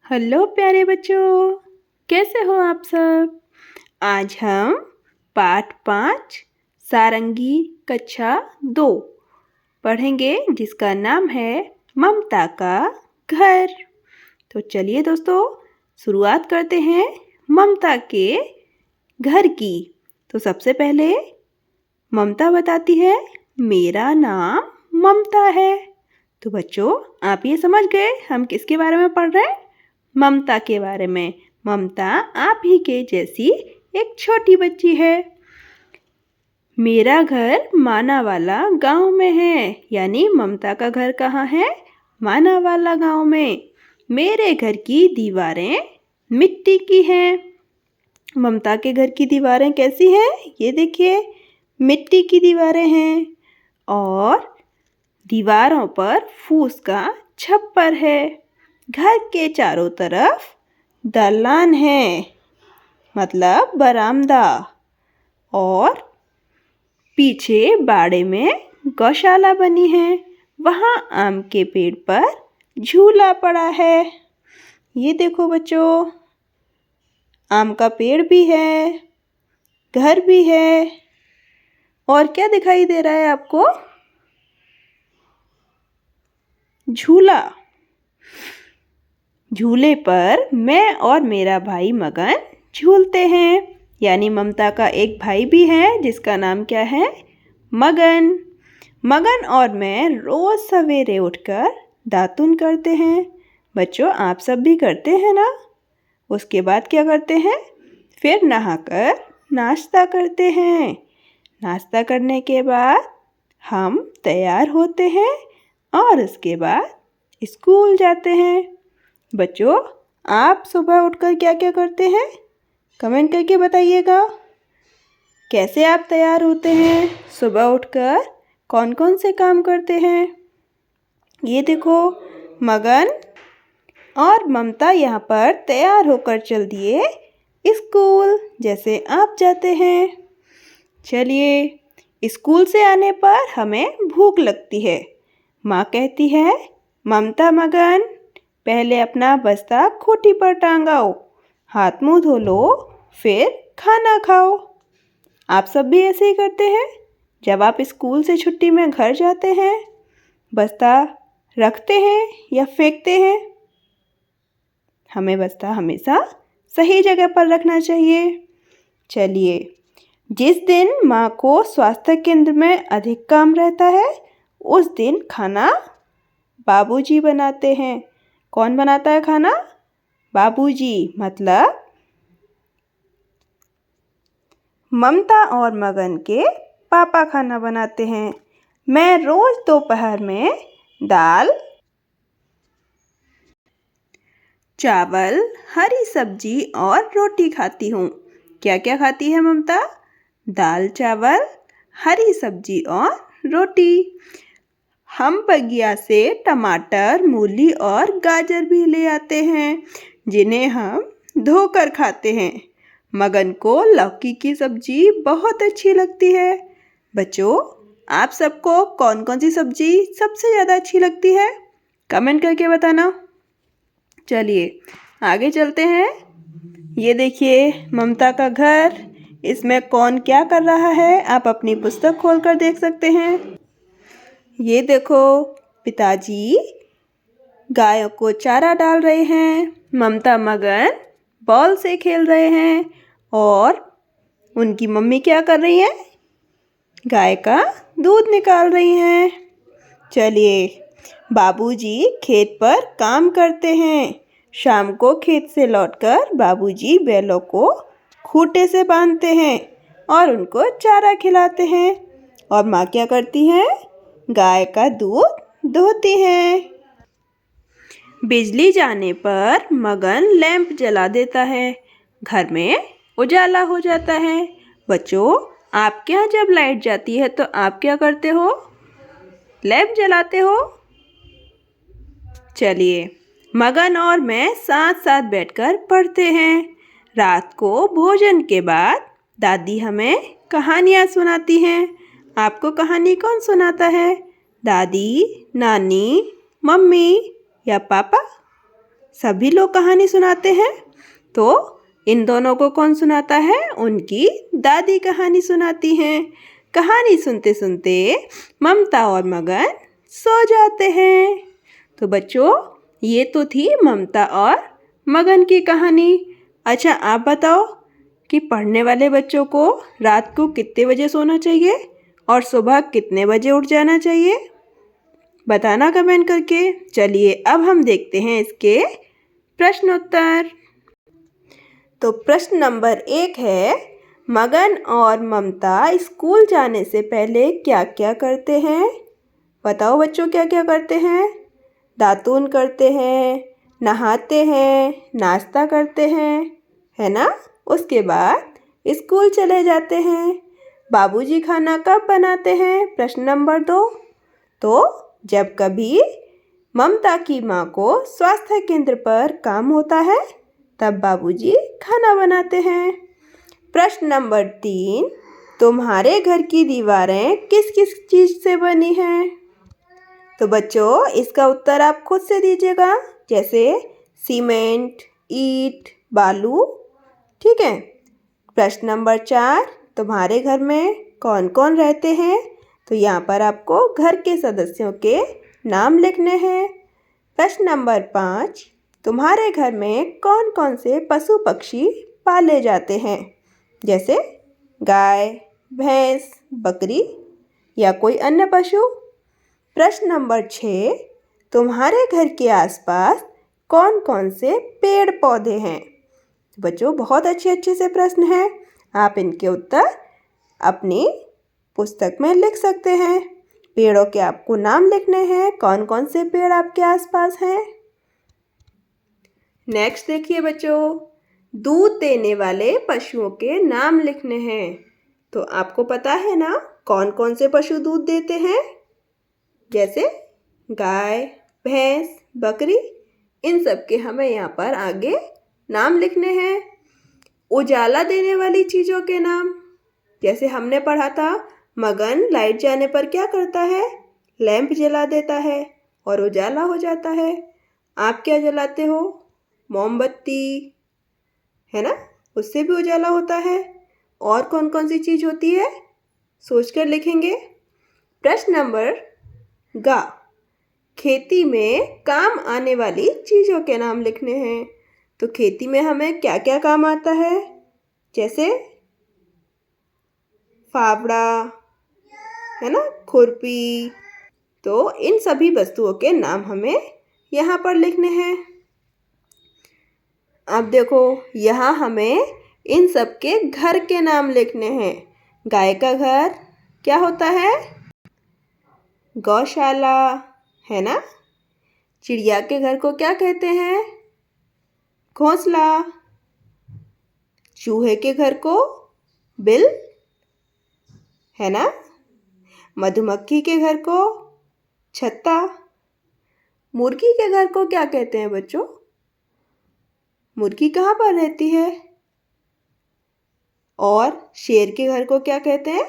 Hello प्यारे बच्चों, कैसे हो आप सब। आज हम पाठ 5 सारंगी कक्षा 2 पढ़ेंगे, जिसका नाम है ममता का घर। तो चलिए दोस्तों, शुरुआत करते हैं ममता के घर की। तो सबसे पहले ममता बताती है, मेरा नाम ममता है। तो बच्चों, आप ये समझ गए हम किसके बारे में पढ़ रहे हैं? ममता के बारे में। ममता आप ही के जैसी एक छोटी बच्ची है। मेरा घर मानावाला गांव में है, यानी ममता का घर कहाँ है? मानावाला गांव में। मेरे घर की दीवारें मिट्टी की हैं। ममता के घर की दीवारें कैसी हैं? ये देखिए, मिट्टी की दीवारें हैं और दीवारों पर फूस का छप्पर है। घर के चारों तरफ दालान है, मतलब बरामदा, और पीछे बाड़े में गौशाला बनी है। वहाँ आम के पेड़ पर झूला पड़ा है। ये देखो बच्चों, आम का पेड़ भी है, घर भी है, और क्या दिखाई दे रहा है आपको? झूला। झूले पर मैं और मेरा भाई मगन झूलते हैं, यानी ममता का एक भाई भी है जिसका नाम क्या है? मगन। मगन और मैं रोज सवेरे उठकर दातुन करते हैं। बच्चों, आप सब भी करते हैं ना? उसके बाद क्या करते हैं? फिर नहाकर नाश्ता करते हैं। नाश्ता करने के बाद हम तैयार होते हैं और उसके बाद स्कूल जाते हैं। बच्चों, आप सुबह उठकर क्या क्या करते हैं? कमेंट करके बताइएगा। कैसे आप तैयार होते हैं? सुबह उठकर कौन कौन से काम करते हैं? ये देखो, मगन और ममता यहाँ पर तैयार होकर चल दिए स्कूल, जैसे आप जाते हैं। चलिए, स्कूल से आने पर हमें भूख लगती है। माँ कहती है, ममता मगन, पहले अपना बस्ता खूंटी पर टांगाओ, हाथ मुंह धो लो, फिर खाना खाओ। आप सब भी ऐसे ही करते हैं? जब आप स्कूल से छुट्टी में घर जाते हैं, बस्ता रखते हैं या फेंकते हैं? हमें बस्ता हमेशा सही जगह पर रखना चाहिए। चलिए, जिस दिन माँ को स्वास्थ्य केंद्र में अधिक काम रहता है, उस दिन खाना बाबूजी बनाते हैं। कौन बनाता है खाना? बाबूजी, मतलब ममता और मगन के पापा खाना बनाते हैं। मैं रोज दोपहर में दाल, चावल, हरी सब्जी और रोटी खाती हूँ। क्या क्या खाती है ममता? दाल, चावल, हरी सब्जी और रोटी। हम बगिया से टमाटर, मूली और गाजर भी ले आते हैं, जिन्हें हम धोकर खाते हैं। मगन को लौकी की सब्जी बहुत अच्छी लगती है। बच्चों, आप सबको कौन कौन सी सब्जी सबसे ज़्यादा अच्छी लगती है? कमेंट करके बताना। चलिए, आगे चलते हैं। ये देखिए, ममता का घर। इसमें कौन क्या कर रहा है, आप अपनी पुस्तक खोलकर देख सकते हैं। ये देखो, पिताजी गायों को चारा डाल रहे हैं, ममता मगन बॉल से खेल रहे हैं, और उनकी मम्मी क्या कर रही है? गाय का दूध निकाल रही हैं। चलिए, बाबूजी खेत पर काम करते हैं। शाम को खेत से लौटकर बाबूजी बैलों को खूंटे से बांधते हैं और उनको चारा खिलाते हैं। और माँ क्या करती हैं? गाय का दूध दोहती हैं। बिजली जाने पर मगन लैंप जला देता है। घर में उजाला हो जाता है। बच्चों, आपके यहाँ जब लाइट जाती है तो आप क्या करते हो? लैंप जलाते हो? चलिए, मगन और मैं साथ साथ बैठकर पढ़ते हैं। रात को भोजन के बाद दादी हमें कहानियाँ सुनाती हैं। आपको कहानी कौन सुनाता है? दादी, नानी, मम्मी या पापा? सभी लोग कहानी सुनाते हैं, तो इन दोनों को कौन सुनाता है? उनकी दादी कहानी सुनाती हैं। कहानी सुनते सुनते ममता और मगन सो जाते हैं। तो बच्चों, ये तो थी ममता और मगन की कहानी। अच्छा, आप बताओ कि पढ़ने वाले बच्चों को रात को कितने बजे सोना चाहिए और सुबह कितने बजे उठ जाना चाहिए? बताना कमेंट करके। चलिए अब हम देखते हैं इसके प्रश्नोत्तर। तो प्रश्न नंबर 1 है, मगन और ममता स्कूल जाने से पहले क्या क्या करते हैं? बताओ बच्चों, क्या क्या करते हैं? दातून करते हैं, नहाते हैं, नाश्ता करते हैं, है ना? उसके बाद स्कूल चले जाते हैं। बाबूजी खाना कब बनाते हैं? प्रश्न नंबर 2। तो जब कभी ममता की माँ को स्वास्थ्य केंद्र पर काम होता है, तब बाबूजी खाना बनाते हैं। प्रश्न नंबर 3, तुम्हारे घर की दीवारें किस किस चीज़ से बनी हैं? तो बच्चों, इसका उत्तर आप खुद से दीजिएगा, जैसे सीमेंट, ईंट, बालू। ठीक है। प्रश्न नंबर 4, तुम्हारे घर में कौन कौन रहते हैं? तो यहाँ पर आपको घर के सदस्यों के नाम लिखने हैं। प्रश्न नंबर 5, तुम्हारे घर में कौन कौन से पशु पक्षी पाले जाते हैं? जैसे गाय, भैंस, बकरी या कोई अन्य पशु। प्रश्न नंबर 6, तुम्हारे घर के आसपास कौन कौन से पेड़ पौधे हैं? बच्चों, बहुत अच्छे अच्छे से प्रश्न हैं। आप इनके उत्तर अपनी पुस्तक में लिख सकते हैं। पेड़ों के आपको नाम लिखने हैं, कौन कौन से पेड़ आपके आसपास हैं। नेक्स्ट देखिए बच्चों, दूध देने वाले पशुओं के नाम लिखने हैं। तो आपको पता है ना कौन कौन से पशु दूध देते हैं? जैसे गाय, भैंस, बकरी। इन सब के हमें यहाँ पर आगे नाम लिखने हैं। उजाला देने वाली चीज़ों के नाम, जैसे हमने पढ़ा था, मगन लाइट जाने पर क्या करता है? लैंप जला देता है और उजाला हो जाता है। आप क्या जलाते हो? मोमबत्ती, है ना? उससे भी उजाला होता है। और कौन कौन सी चीज़ होती है? सोचकर लिखेंगे। प्रश्न नंबर गा, खेती में काम आने वाली चीज़ों के नाम लिखने हैं। तो खेती में हमें क्या क्या काम आता है? जैसे फावड़ा, है ना, खुरपी। तो इन सभी वस्तुओं के नाम हमें यहाँ पर लिखने हैं। अब देखो, यहाँ हमें इन सब के घर के नाम लिखने हैं। गाय का घर क्या होता है? गौशाला, है ना? चिड़िया के घर को क्या कहते हैं? घोंसला। चूहे के घर को बिल, है ना? मधुमक्खी के घर को छत्ता। मुर्गी के घर को क्या कहते हैं बच्चों? मुर्गी कहाँ पर रहती है? और शेर के घर को क्या कहते हैं?